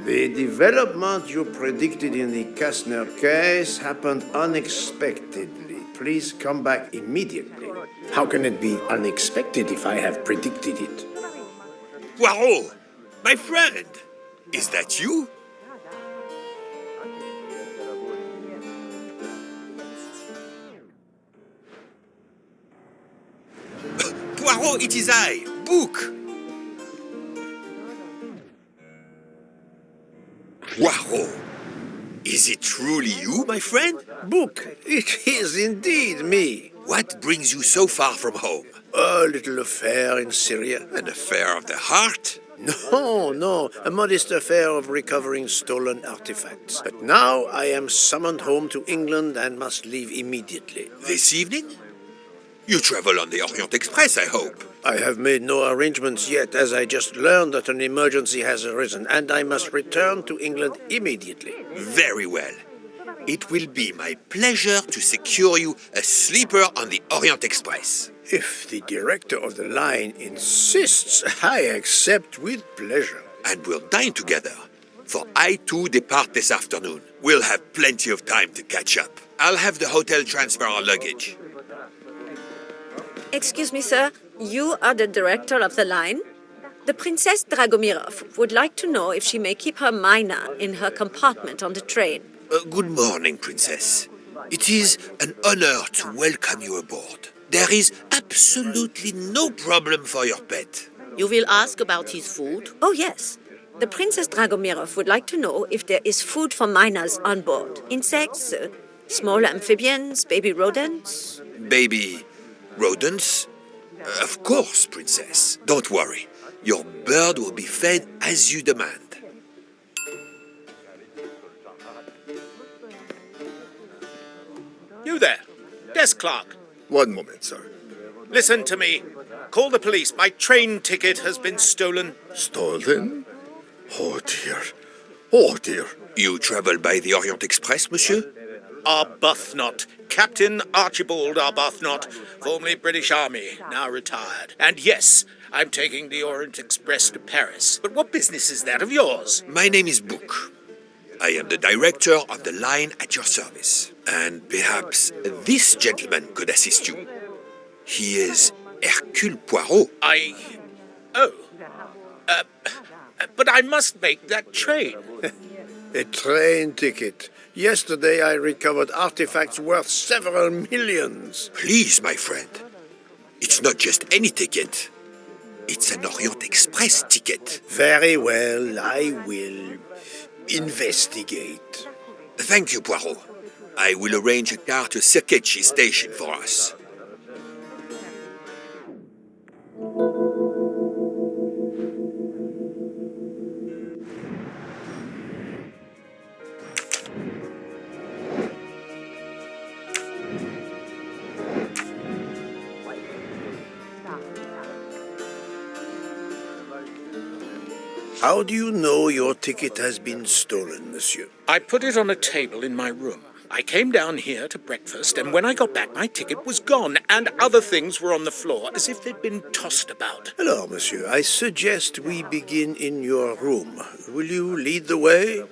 The development you predicted in the Kastner case happened unexpectedly. Please come back immediately. How can it be unexpected if I have predicted it? Poirot, my friend, is that you? Poirot, it is I, Book. Poirot, is it truly you, my friend? Book, it is indeed me. What brings you so far from home? A little affair in Syria. An affair of the heart? No, a modest affair of recovering stolen artifacts. But now I am summoned home to England and must leave immediately. This evening? You travel on the Orient Express, I hope. I have made no arrangements yet, as I just learned that an emergency has arisen, and I must return to England immediately. Very well. It will be my pleasure to secure you a sleeper on the Orient Express. If the director of the line insists, I accept with pleasure. And we'll dine together, for I too depart this afternoon. We'll have plenty of time to catch up. I'll have the hotel transfer our luggage. Excuse me, sir. You are the director of the line? The Princess Dragomirov would like to know if she may keep her mina in her compartment on the train. Good morning, Princess. It is an honor to welcome you aboard. There is absolutely no problem for your pet. You will ask about his food? Oh, yes. The Princess Dragomirov would like to know if there is food for miners on board. Insects, small amphibians, baby rodents. Baby rodents? Of course, Princess. Don't worry. Your bird will be fed as you demand. You there, desk clerk. One moment, sir. Listen to me. Call the police. My train ticket has been stolen. Stolen? Oh dear. Oh dear. You travel by the Orient Express, monsieur? Arbuthnot. Captain Archibald Arbuthnot, formerly British Army, now retired. And yes, I'm taking the Orient Express to Paris. But what business is that of yours? My name is Book. I am the director of the line at your service. And perhaps this gentleman could assist you. He is Hercule Poirot. But I must make that train. A train ticket. Yesterday I recovered artifacts worth several millions. Please, my friend. It's not just any ticket. It's an Orient Express ticket. Very well, I will investigate. Thank you, Poirot. I will arrange a car to Circetchi station for us. How do you know your ticket has been stolen, monsieur? I put it on a table in my room. I came down here to breakfast, and when I got back, my ticket was gone, and other things were on the floor, as if they'd been tossed about. Alors, monsieur, I suggest we begin in your room. Will you lead the way?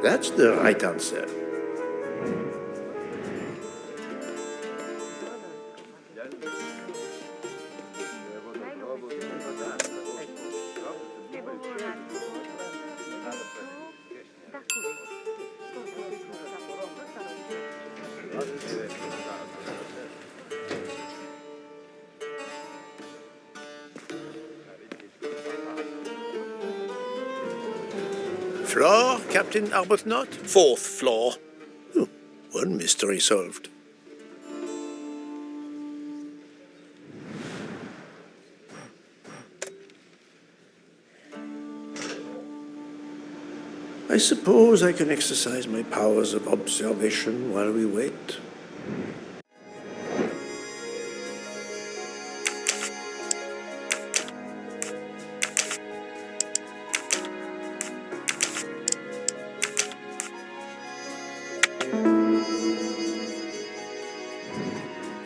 That's the right answer. Floor, Captain Arbuthnot? 4th floor. Oh, one mystery solved. I suppose I can exercise my powers of observation while we wait.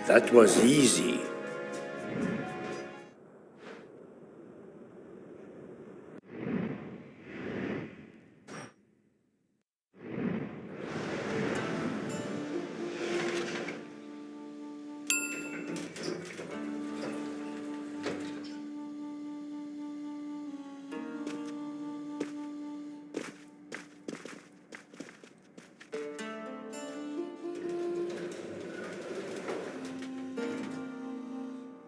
That was easy.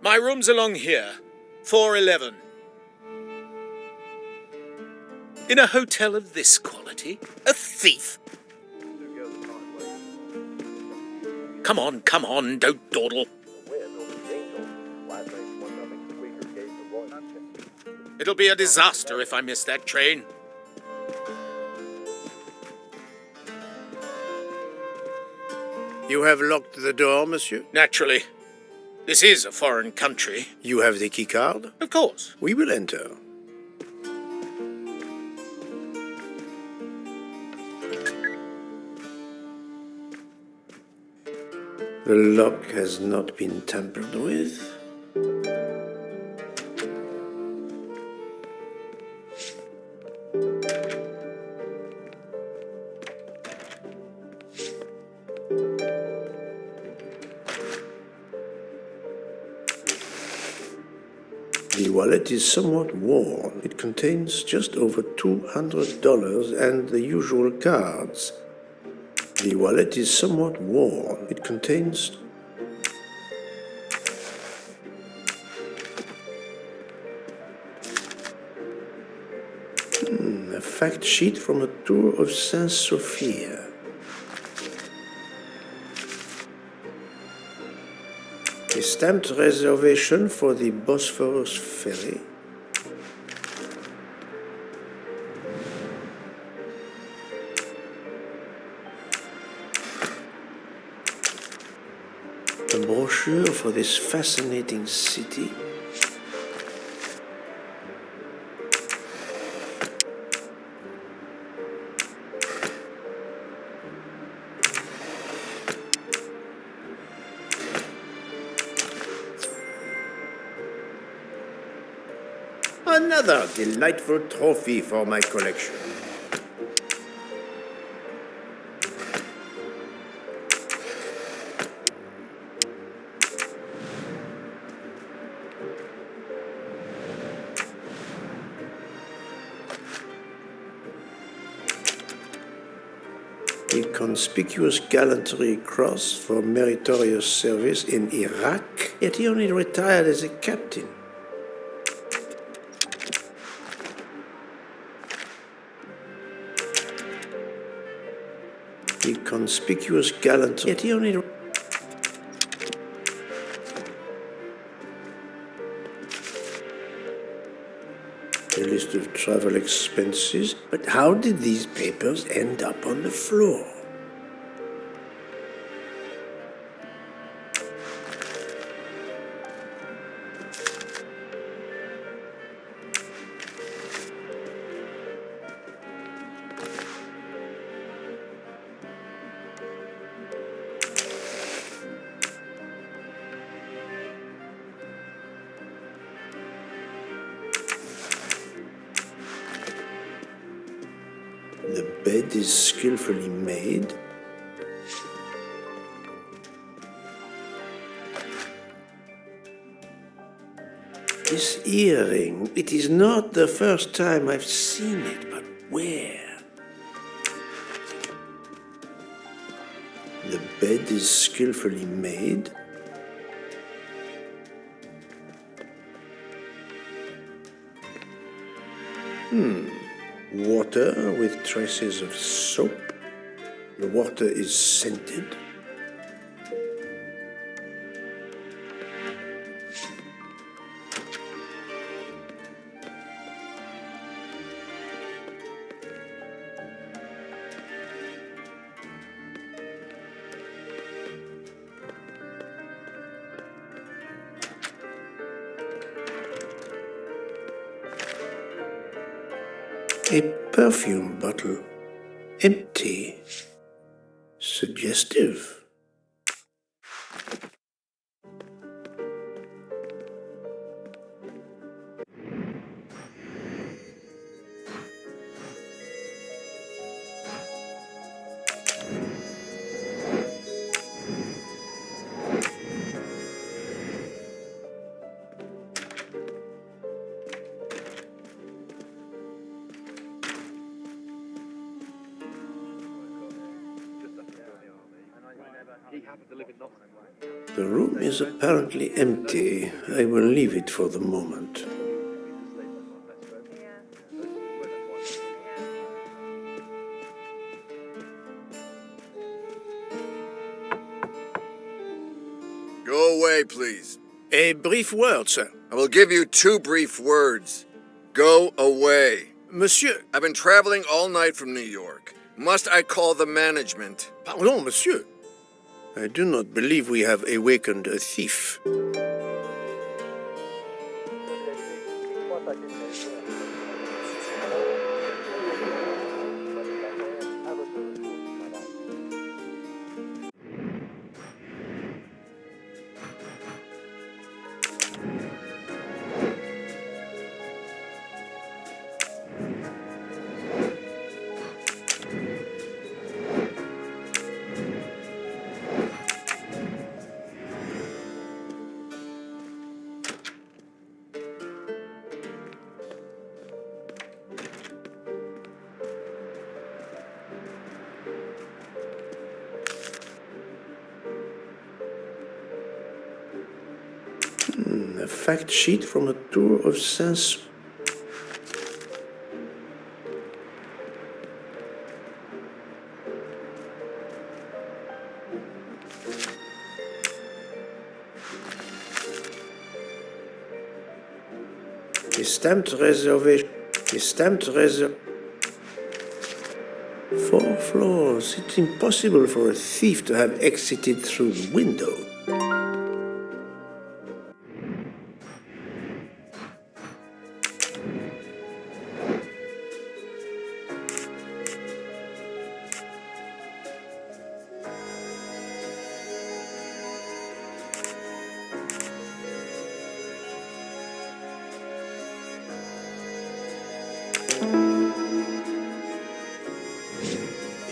My room's along here. 411. In a hotel of this quality? A thief? Come on, don't dawdle. It'll be a disaster if I miss that train. You have locked the door, monsieur? Naturally. This is a foreign country. You have the key card? Of course. We will enter. The lock has not been tampered with. The wallet is somewhat worn. It contains just over $200 and the usual cards. The wallet is somewhat worn. It contains a fact sheet from a tour of Saint Sophia. A stamped reservation for the Bosphorus ferry. A brochure for this fascinating city. Another delightful trophy for my collection. A conspicuous gallantry cross for meritorious service in Iraq, yet he only retired as a captain. A conspicuous gallantry, yet he only... A list of travel expenses. But how did these papers end up on the floor? The bed is skillfully made. This earring, it is not the first time I've seen it, but where? The bed is skillfully made. Water with traces of soap. The water is scented. A perfume bottle, empty, suggestive. The room is apparently empty. I will leave it for the moment. Go away, please. A brief word, sir. I will give you 2 brief words. Go away. Monsieur. I've been traveling all night from New York. Must I call the management? Pardon, monsieur. I do not believe we have awakened a thief. A fact sheet from a tour of Saint. A stamped reservation. A stamped reservation. 4 floors. It's impossible for a thief to have exited through the window.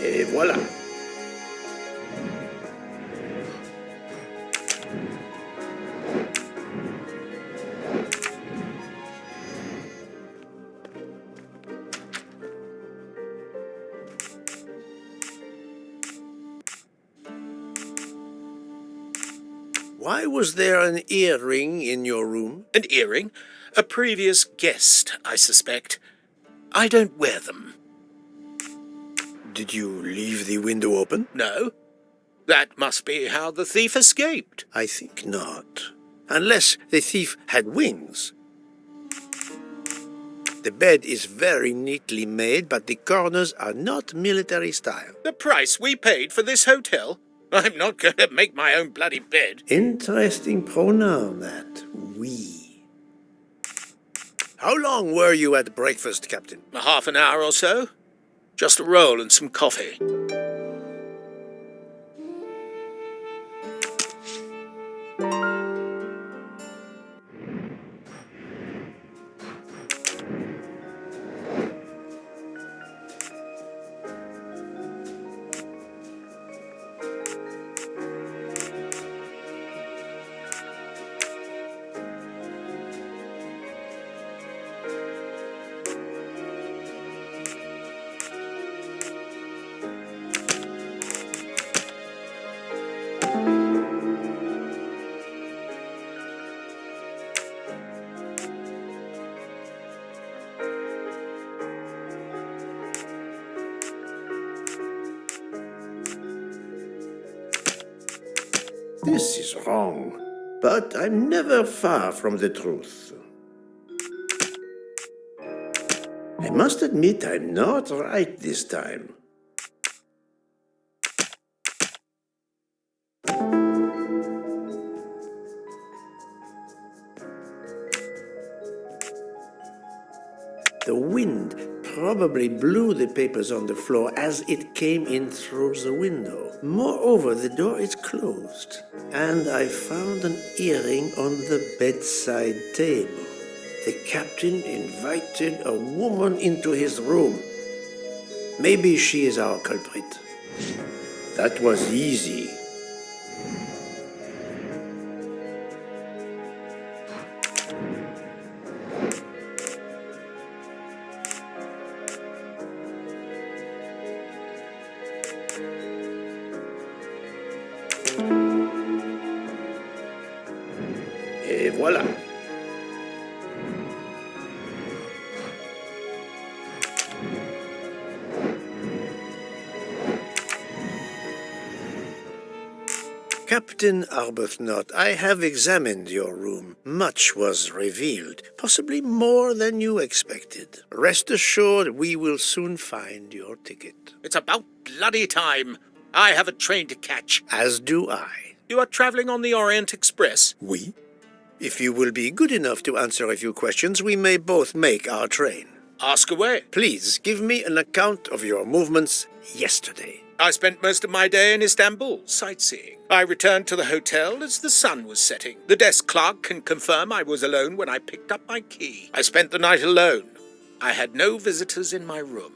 Et voilà. Why was there an earring in your room? An earring? A previous guest, I suspect. I don't wear them. Did you leave the window open? No. That must be how the thief escaped. I think not. Unless the thief had wings. The bed is very neatly made, but the corners are not military style. The price we paid for this hotel? I'm not going to make my own bloody bed. Interesting pronoun, that. We. How long were you at breakfast, Captain? Half an hour or so. Just a roll and some coffee. This is wrong, but I'm never far from the truth. I must admit I'm not right this time. The wind probably blew the papers on the floor as it came in through the window. Moreover, the door is closed, and I found an earring on the bedside table. The captain invited a woman into his room. Maybe she is our culprit. That was easy. Et voilà. Captain Arbuthnot, I have examined your room. Much was revealed, possibly more than you expected. Rest assured we will soon find your ticket. It's about bloody time. I have a train to catch. As do I. You are traveling on the Orient Express? Oui. If you will be good enough to answer a few questions, we may both make our train. Ask away. Please give me an account of your movements yesterday. I spent most of my day in Istanbul, sightseeing. I returned to the hotel as the sun was setting. The desk clerk can confirm I was alone when I picked up my key. I spent the night alone. I had no visitors in my room.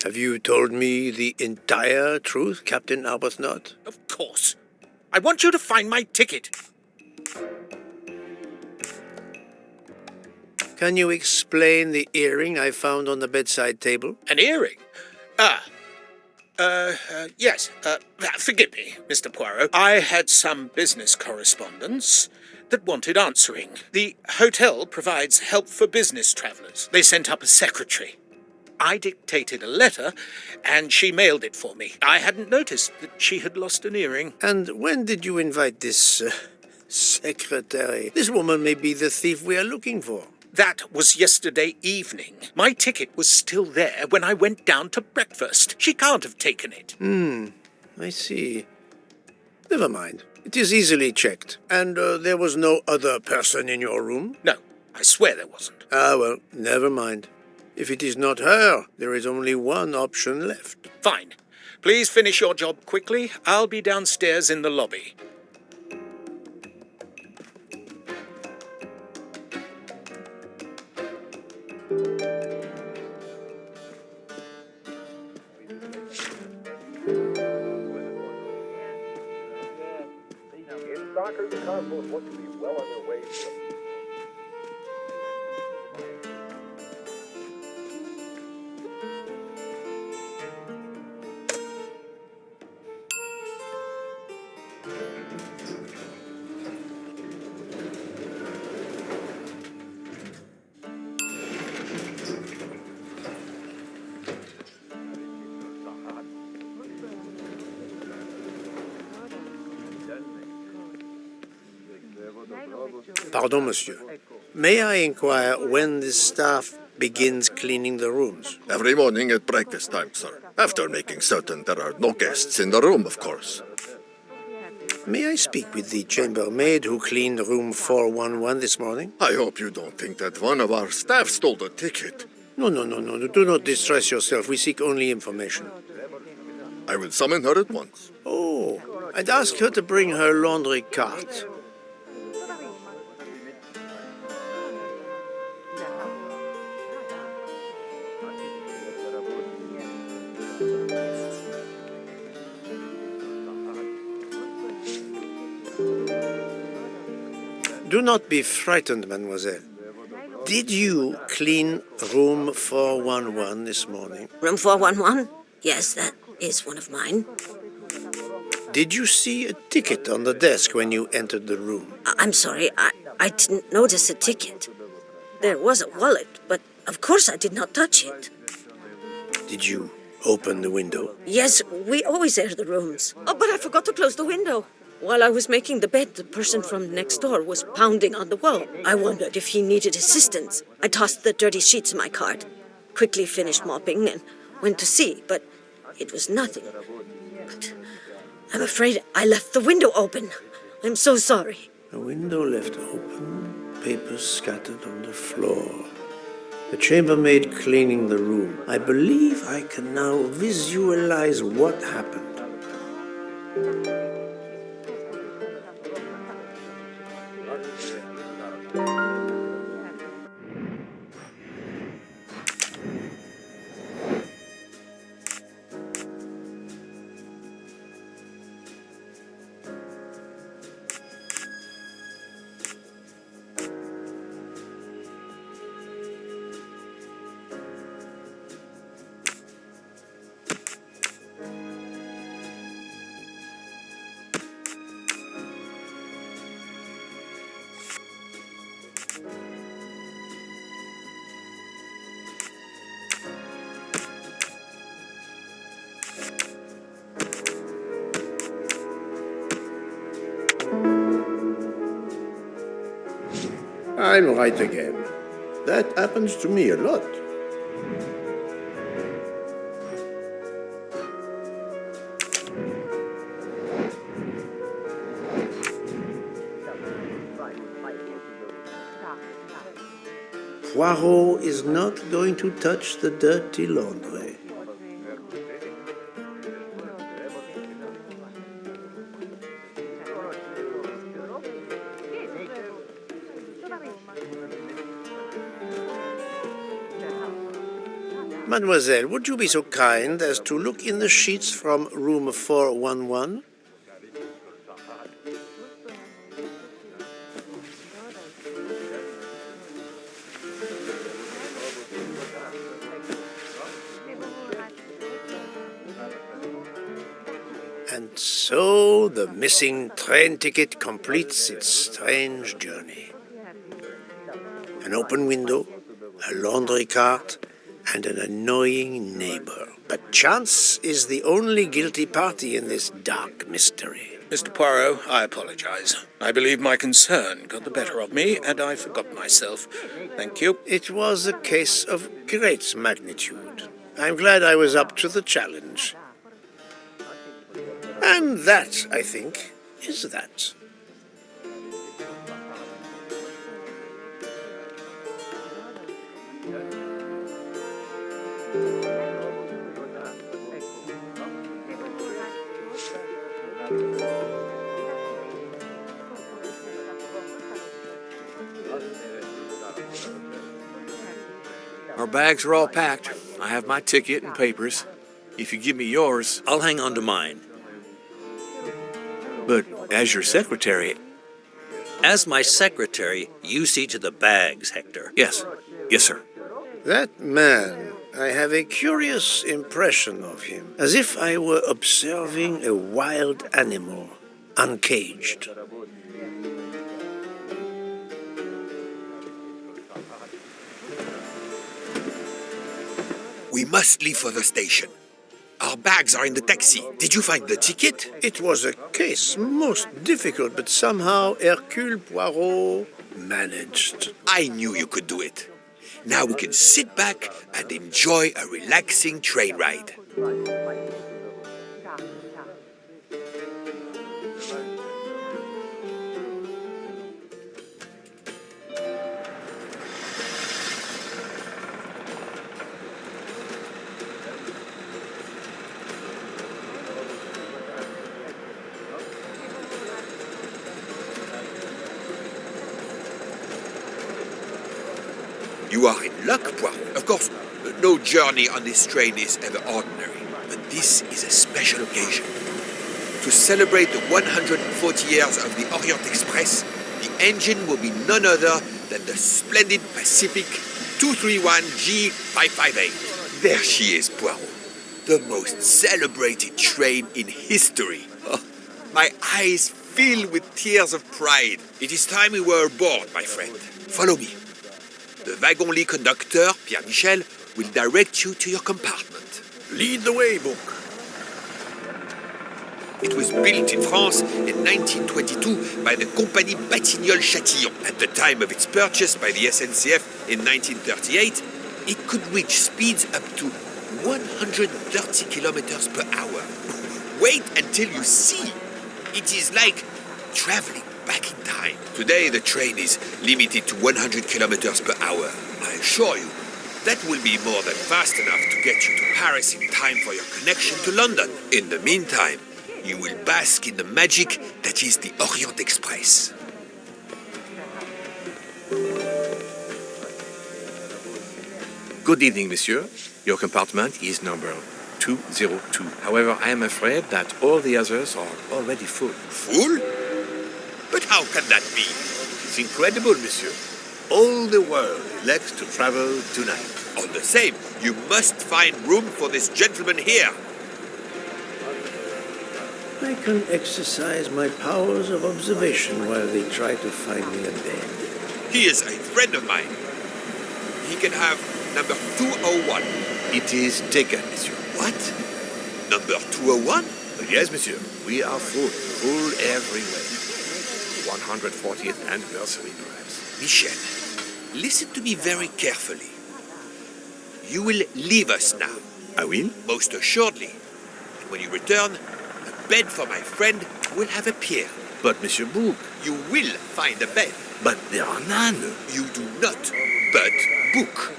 Have you told me the entire truth, Captain Arbuthnot? Of course. I want you to find my ticket. Can you explain the earring I found on the bedside table? An earring? Yes. Forgive me, Mr. Poirot. I had some business correspondence that wanted answering. The hotel provides help for business travelers. They sent up a secretary. I dictated a letter, and she mailed it for me. I hadn't noticed that she had lost an earring. And when did you invite this secretary? This woman may be the thief we are looking for. That was yesterday evening. My ticket was still there when I went down to breakfast. She can't have taken it. I see. Never mind. It is easily checked. And there was no other person in your room? No, I swear there wasn't. Ah, well, never mind. If it is not her, there is only one option left. Fine. Please finish your job quickly. I'll be downstairs in the lobby. Dockers, the convoys look to be well on their way to Pardon, monsieur. May I inquire when the staff begins cleaning the rooms? Every morning at breakfast time, sir. After making certain there are no guests in the room, of course. May I speak with the chambermaid who cleaned room 411 this morning? I hope you don't think that one of our staff stole the ticket. No. Do not distress yourself. We seek only information. I will summon her at once. Oh, I'd ask her to bring her laundry cart. Do not be frightened, mademoiselle. Did you clean room 411 this morning? Room 411? Yes, that is one of mine. Did you see a ticket on the desk when you entered the room? I'm sorry, I didn't notice a ticket. There was a wallet, but of course I did not touch it. Did you open the window? Yes, we always air the rooms. Oh, but I forgot to close the window. While I was making the bed, the person from next door was pounding on the wall. I wondered if he needed assistance. I tossed the dirty sheets in my cart, quickly finished mopping, and went to see, but it was nothing. But I'm afraid I left the window open. I'm so sorry. A window left open, papers scattered on the floor. The chambermaid cleaning the room. I believe I can now visualize what happened. I'm right again. That happens to me a lot. Poirot is not going to touch the dirty laundry. Mademoiselle, would you be so kind as to look in the sheets from room 411? And so the missing train ticket completes its strange journey. An open window, a laundry cart, and an annoying neighbor. But chance is the only guilty party in this dark mystery. Mr. Poirot, I apologize. I believe my concern got the better of me, and I forgot myself. Thank you. It was a case of great magnitude. I'm glad I was up to the challenge. And that, I think, is that. Our bags are all packed. I have my ticket and papers. If you give me yours, I'll hang on to mine. But as your secretary... As my secretary, you see to the bags, Hector. Yes. Yes, sir. That man, I have a curious impression of him, as if I were observing a wild animal, uncaged. We must leave for the station. Our bags are in the taxi. Did you find the ticket? It was a case most difficult, but somehow Hercule Poirot managed. I knew you could do it. Now we can sit back and enjoy a relaxing train ride. You are in luck, Poirot. Of course, no journey on this train is ever ordinary, but this is a special occasion. To celebrate the 140 years of the Orient Express, the engine will be none other than the splendid Pacific 231 G558. There she is, Poirot. The most celebrated train in history. Oh, My eyes fill with tears of pride. It is time we were aboard, my friend. Follow me. The wagon-lit conductor, Pierre Michel, will direct you to your compartment. Lead the way, Book. It was built in France in 1922 by the Compagnie Batignolles-Châtillon. At the time of its purchase by the SNCF in 1938, it could reach speeds up to 130 kilometers per hour. Wait until you see. It is like traveling back in time. Today, the train is limited to 100 kilometers per hour. I assure you, that will be more than fast enough to get you to Paris in time for your connection to London. In the meantime, you will bask in the magic that is the Orient Express. Good evening, monsieur. Your compartment is number 202. However, I am afraid that all the others are already full. Full? But how can that be? It's incredible, monsieur. All the world elects to travel tonight. All the same, you must find room for this gentleman here. I can exercise my powers of observation while they try to find me a bed. He is a friend of mine. He can have number 201. It is taken, monsieur. What? Number 201? Yes, monsieur. We are full. Full every way. 140th anniversary, perhaps. Michel, listen to me very carefully. You will leave us now. I will? Most assuredly. And when you return, a bed for my friend will have appeared. But, Monsieur Book, You will find a bed. but there are none. You do not, but book.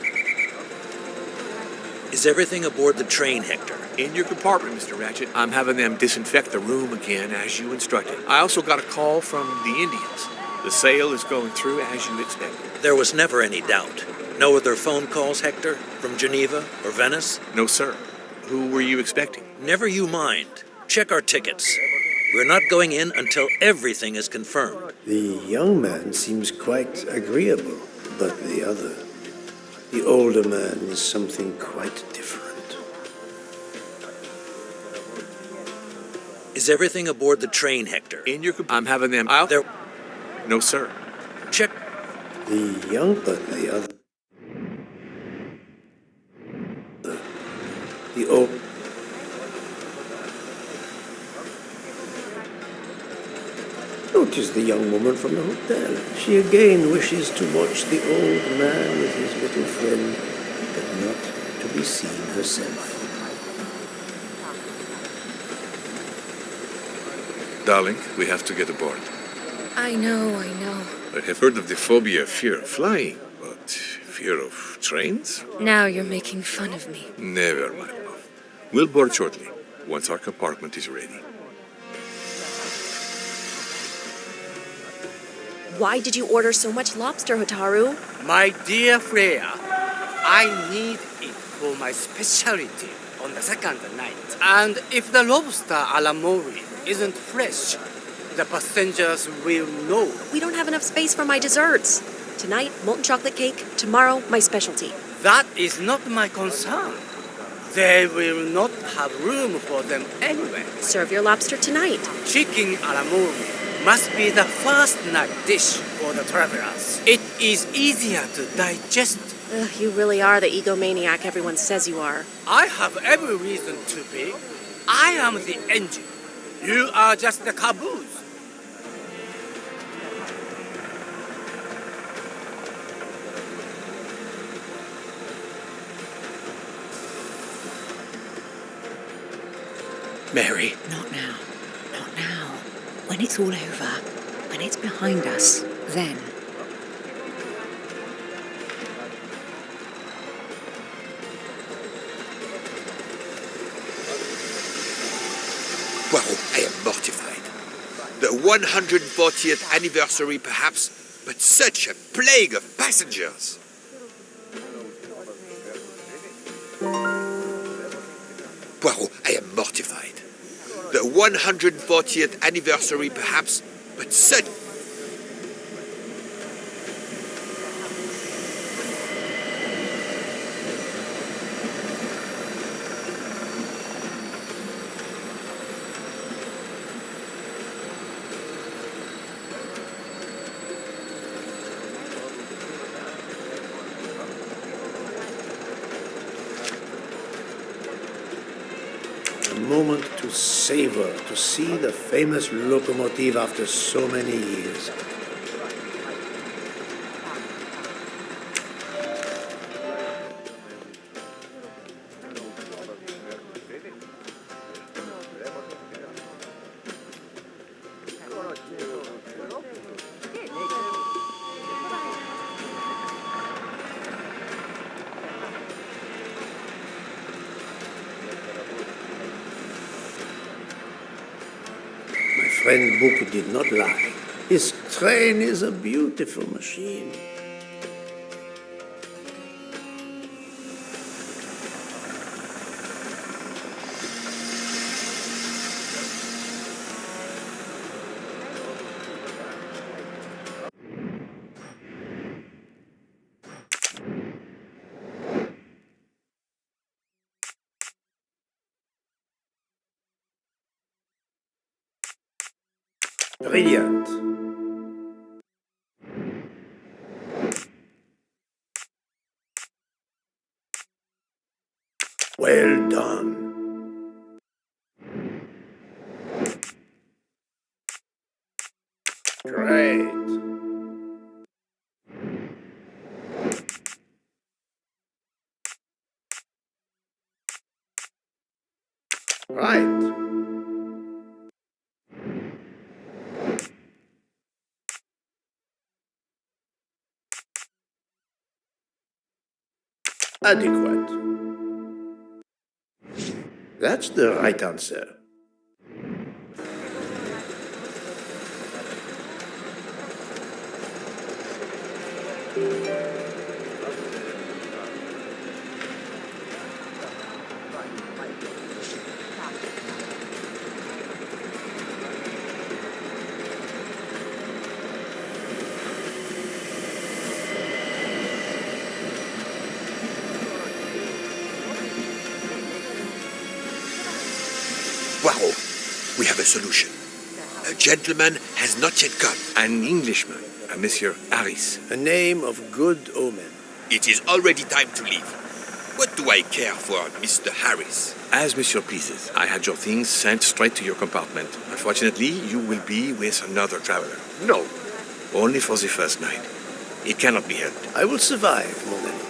Is everything aboard the train, Hector? In your compartment, Mr. Ratchet. I'm having them disinfect the room again as you instructed. I also got a call from the Indians. The sale is going through as you expected. There was never any doubt. No other phone calls, Hector? From Geneva or Venice? No, sir. Who were you expecting? Never you mind. Check our tickets. We're not going in until everything is confirmed. The young man seems quite agreeable, but the older man is something quite different. Is everything aboard the train, Hector? In your I'm having them out There. No, sir. Check. The other. The old. Notice the young woman from the hotel. She again wishes to watch the old man with his little friend, but not to be seen herself. Darling, we have to get aboard. I know. I have heard of the phobia, fear of flying, but fear of trains? Now you're making fun of me. Never, my love. We'll board shortly, once our compartment is ready. Why did you order so much lobster, Hotaru? My dear Freya, I need it for my specialty on the second night. And if the lobster a la mori isn't fresh, the passengers will know. We don't have enough space for my desserts. Tonight, molten chocolate cake. Tomorrow, my specialty. That is not my concern. They will not have room for them anyway. Serve your lobster tonight. Chicken a la mori must be the first night dish for the travelers. It is easier to digest. Ugh, you really are the egomaniac everyone says you are. I have every reason to be. I am the engine. You are just the caboose. Mary. Not now. Not now. When it's all over, when it's behind us, then. Poirot, I am mortified. The 140th anniversary, perhaps, but such a plague of passengers. Poirot, I am mortified. The 140th anniversary, perhaps, but such... moment to savor, to see the famous locomotive after so many years. Friend Book did not lie. His train is a beautiful machine. Brilliant. Well done. Great. Right. Adequate. That's the right answer. Poirot, we have a solution. A gentleman has not yet come. An Englishman, a Monsieur Harris. A name of good omen. It is already time to leave. What do I care for Mr. Harris? As Monsieur pleases. I had your things sent straight to your compartment. Unfortunately, you will be with another traveler. No. Only for the first night. It cannot be helped. I will survive, mon ami.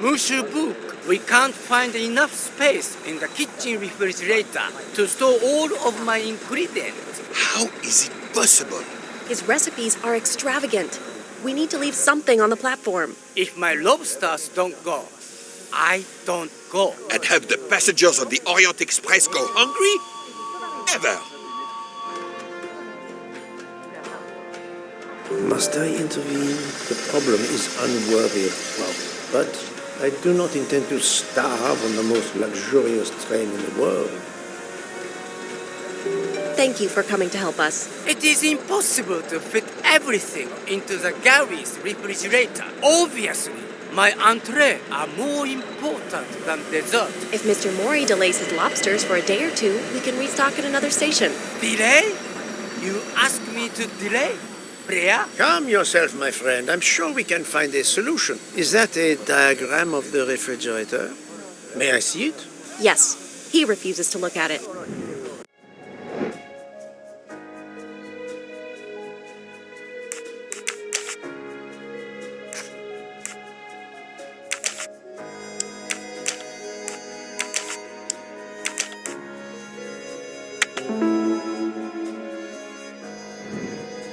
Monsieur Book, we can't find enough space in the kitchen refrigerator to store all of my ingredients. How is it possible? His recipes are extravagant. We need to leave something on the platform. If my lobsters don't go, I don't go. And have the passengers of the Orient Express go hungry? Never. Must I intervene? The problem is unworthy of Poirot, but I do not intend to starve on the most luxurious train in the world. Thank you for coming to help us. It is impossible to fit everything into the gary's refrigerator. Obviously, my entree are more important than dessert. If Mr. Mori delays his lobsters for a day or two, we can restock at another station. Delay? You ask me to delay? Freya? Calm yourself, my friend. I'm sure we can find a solution. Is that a diagram of the refrigerator? May I see it? Yes. He refuses to look at it.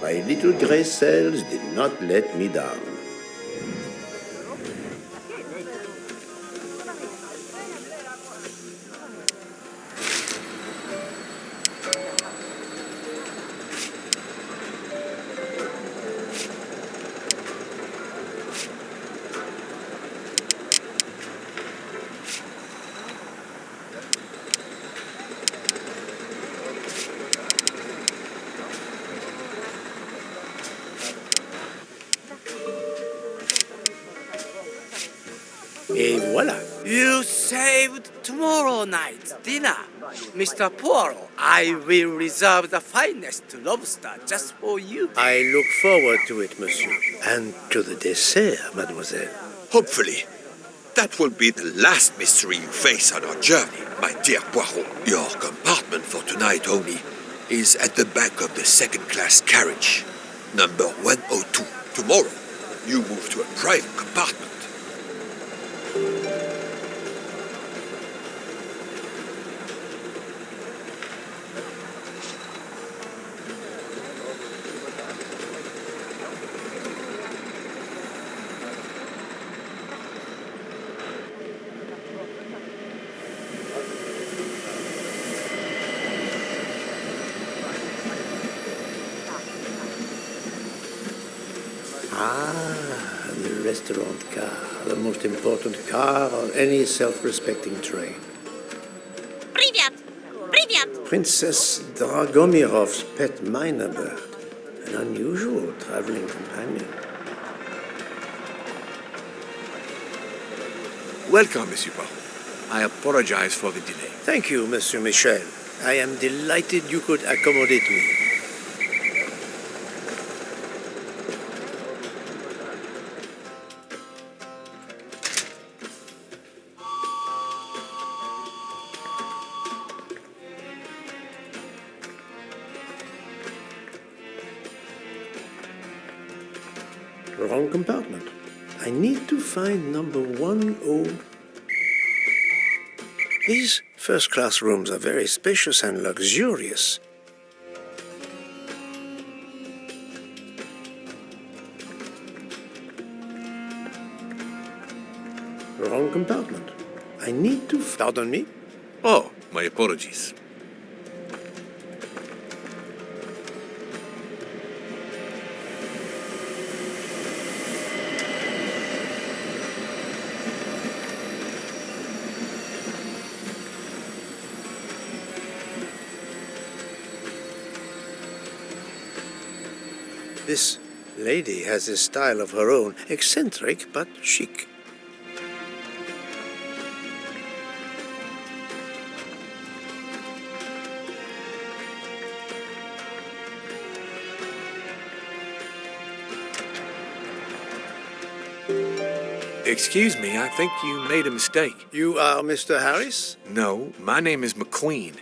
My little gray cells did not let me down. Et voilà. You saved tomorrow night's dinner. Mr. Poirot, I will reserve the finest lobster just for you. I look forward to it, monsieur. And to the dessert, mademoiselle. Hopefully. that will be the last mystery you face on our journey, my dear Poirot. Your compartment for tonight only is at the back of the second-class carriage, number 102. Tomorrow, you move to a private compartment. Ah, the restaurant car, the most important car on any self-respecting train. Привет! Привет! Princess Dragomirov's pet myna bird, an unusual traveling companion. Welcome, Monsieur Poirot. I apologize for the delay. Thank you, Monsieur Michel. I am delighted you could accommodate me. Wrong compartment. I need to find number 10. These first-class rooms are very spacious and luxurious. Wrong compartment. I need to... Pardon me? Oh, my apologies. This lady has a style of her own, eccentric but chic. Excuse me, I think you made a mistake. You are Mr. Harris? No, my name is McQueen.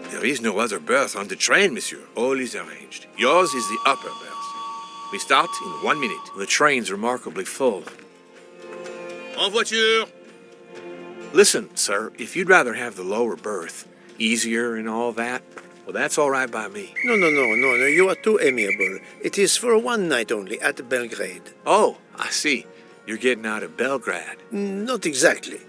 There is no other berth on the train, monsieur. All is arranged. Yours is the upper berth. We start in 1 minute. The train's remarkably full. En voiture! Listen, sir, if you'd rather have the lower berth, easier and all that, well, that's all right by me. No, you are too amiable. It is for one night only, at Belgrade. Oh, I see. You're getting out of Belgrade. Not exactly.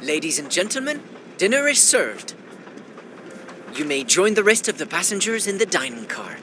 Ladies and gentlemen, dinner is served. You may join the rest of the passengers in the dining car.